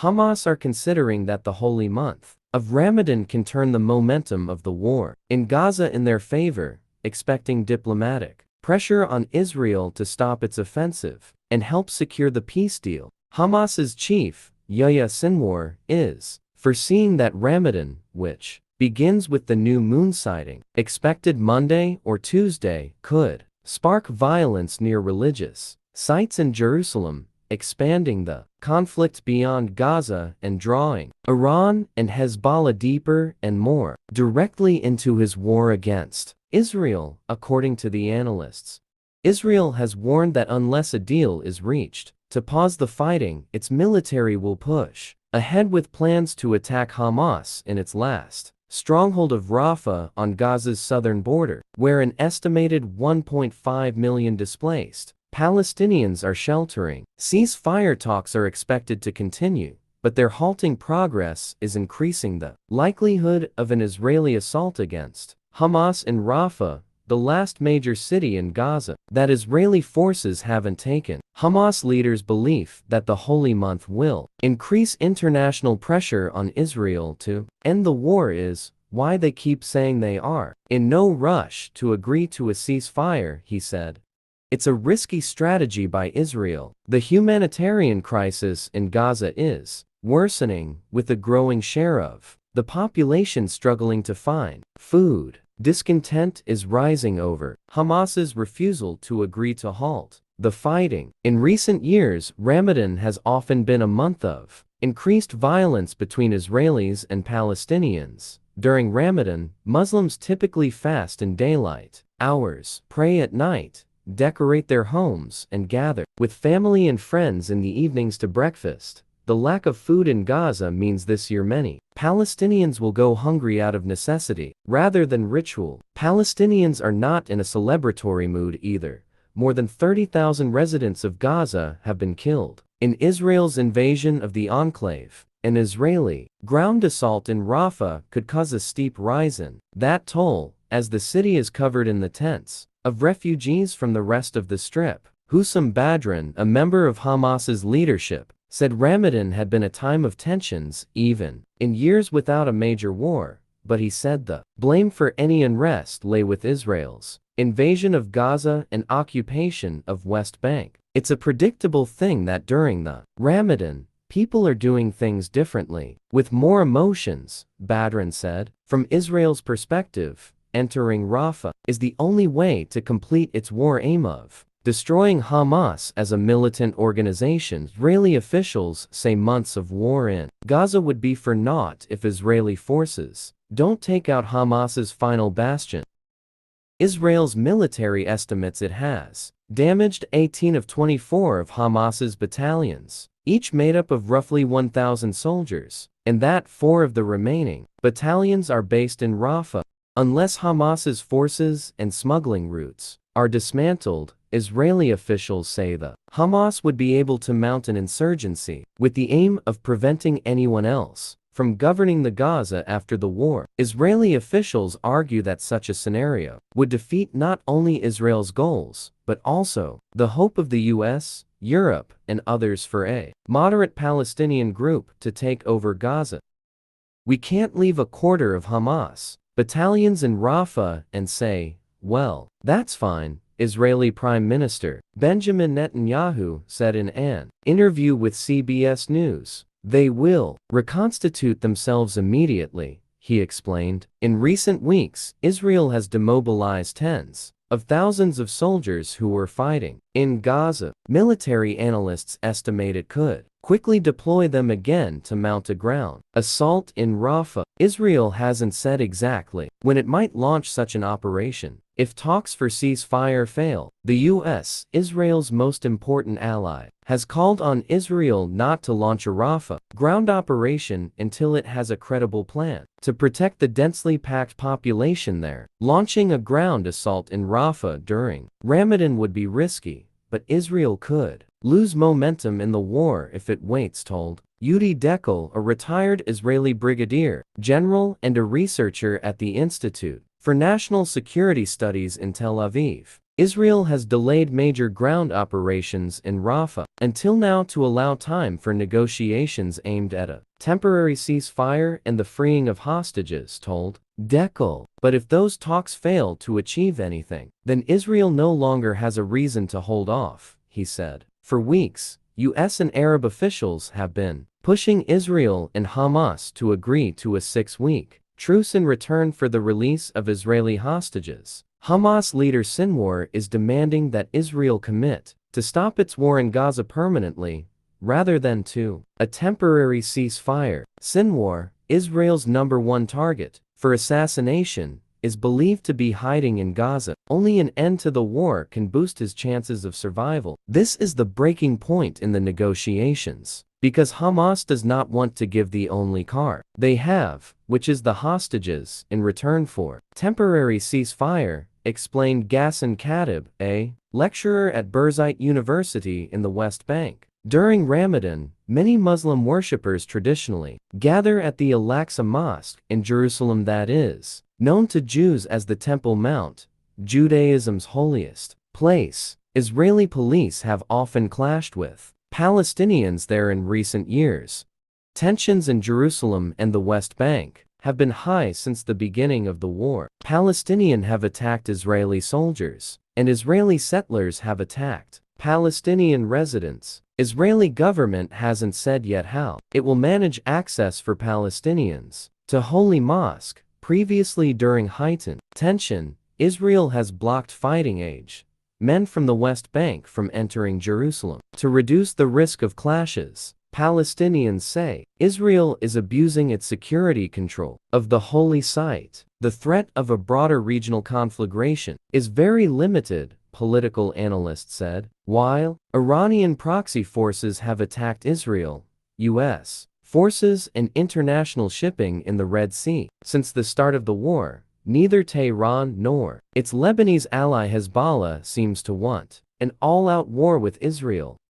Hamas are considering that the holy month of Ramadan can turn the momentum of the war in Gaza in their favor, expecting diplomatic pressure on Israel to stop its offensive and help secure the peace deal. Hamas's chief, Yahya Sinwar, is foreseeing that Ramadan, which begins with the new moon sighting, expected Monday or Tuesday, could spark violence near religious sites in Jerusalem, expanding the conflict beyond Gaza and drawing Iran and Hezbollah deeper and more directly into his war against Israel, according to the analysts. Israel has warned that unless a deal is reached to pause the fighting, its military will push ahead with plans to attack Hamas in its last stronghold of Rafah on Gaza's southern border, where an estimated 1.5 million displaced Palestinians are sheltering. Ceasefire talks are expected to continue, but their halting progress is increasing the likelihood of an Israeli assault against Hamas in Rafah, the last major city in Gaza that Israeli forces haven't taken. Hamas leaders' belief that the holy month will increase international pressure on Israel to end the war is why they keep saying they are in no rush to agree to a ceasefire, he said. It's a risky strategy by Israel. The humanitarian crisis in Gaza is worsening, with a growing share of the population struggling to find food. Discontent is rising over Hamas's refusal to agree to halt the fighting. In recent years, Ramadan has often been a month of increased violence between Israelis and Palestinians. During Ramadan, Muslims typically fast in daylight hours, pray at night, decorate their homes, and gather with family and friends in the evenings to breakfast. The lack of food in Gaza means this year many Palestinians will go hungry out of necessity, rather than ritual. Palestinians are not in a celebratory mood either. More than 30,000 residents of Gaza have been killed in Israel's invasion of the enclave. An Israeli ground assault in Rafah could cause a steep rise in that toll, as the city is covered in the tents of refugees from the rest of the Strip. Hussam Badran, a member of Hamas's leadership, said Ramadan had been a time of tensions, even in years without a major war, but he said the blame for any unrest lay with Israel's invasion of Gaza and occupation of West Bank. It's a predictable thing that during the Ramadan, people are doing things differently, with more emotions, Badran said. From Israel's perspective, entering Rafah is the only way to complete its war aim of destroying Hamas as a militant organization. Israeli officials say months of war in Gaza would be for naught if Israeli forces don't take out Hamas's final bastion. Israel's military estimates it has damaged 18 of 24 of Hamas's battalions, each made up of roughly 1,000 soldiers, and that 4 of the remaining battalions are based in Rafah. Unless Hamas's forces and smuggling routes are dismantled, Israeli officials say the Hamas would be able to mount an insurgency with the aim of preventing anyone else from governing the Gaza after the war. Israeli officials argue that such a scenario would defeat not only Israel's goals, but also the hope of the US, Europe, and others for a moderate Palestinian group to take over Gaza. We can't leave a quarter of Hamas battalions in Rafah and say, well, that's fine, Israeli Prime Minister Benjamin Netanyahu said in an interview with CBS News. They will reconstitute themselves immediately, he explained. In recent weeks, Israel has demobilized tens of thousands of soldiers who were fighting in Gaza. Military analysts estimate it could quickly deploy them again to mount a ground assault in Rafah. Israel hasn't said exactly when it might launch such an operation. If talks for ceasefire fail, the US, Israel's most important ally, has called on Israel not to launch a Rafah ground operation until it has a credible plan to protect the densely packed population there. Launching a ground assault in Rafah during Ramadan would be risky, but Israel could lose momentum in the war if it waits, told Udi Dekel, a retired Israeli brigadier general and a researcher at the Institute for National Security Studies in Tel Aviv. Israel has delayed major ground operations in Rafah until now to allow time for negotiations aimed at a temporary ceasefire and the freeing of hostages, told Deckel. But if those talks fail to achieve anything, then Israel no longer has a reason to hold off, he said. For weeks, U.S. and Arab officials have been pushing Israel and Hamas to agree to a 6-week truce in return for the release of Israeli hostages. Hamas leader Sinwar is demanding that Israel commit to stop its war in Gaza permanently, rather than to a temporary ceasefire. Sinwar, Israel's #1 target for assassination, is believed to be hiding in Gaza. Only an end to the war can boost his chances of survival. This is the breaking point in the negotiations, because Hamas does not want to give the only card they have, which is the hostages, in return for temporary ceasefire, explained Ghassan Khatib, a lecturer at Birzeit University in the West Bank. During Ramadan, many Muslim worshippers traditionally gather at the Al-Aqsa Mosque in Jerusalem, that is known to Jews as the Temple Mount, Judaism's holiest place. Israeli police have often clashed with Palestinians there in recent years. Tensions in Jerusalem and the West Bank have been high since the beginning of the war. Palestinians have attacked Israeli soldiers, and Israeli settlers have attacked Palestinian residents. Israeli government hasn't said yet how it will manage access for Palestinians to Holy Mosque. Previously, during heightened tension, Israel has blocked fighting-age men from the West Bank from entering Jerusalem. To reduce the risk of clashes, Palestinians say Israel is abusing its security control of the holy site. The threat of a broader regional conflagration is very limited, political analysts said. While Iranian proxy forces have attacked Israel, U.S. forces and international shipping in the Red Sea since the start of the war, neither Tehran nor its Lebanese ally Hezbollah seems to want an all-out war with Israel.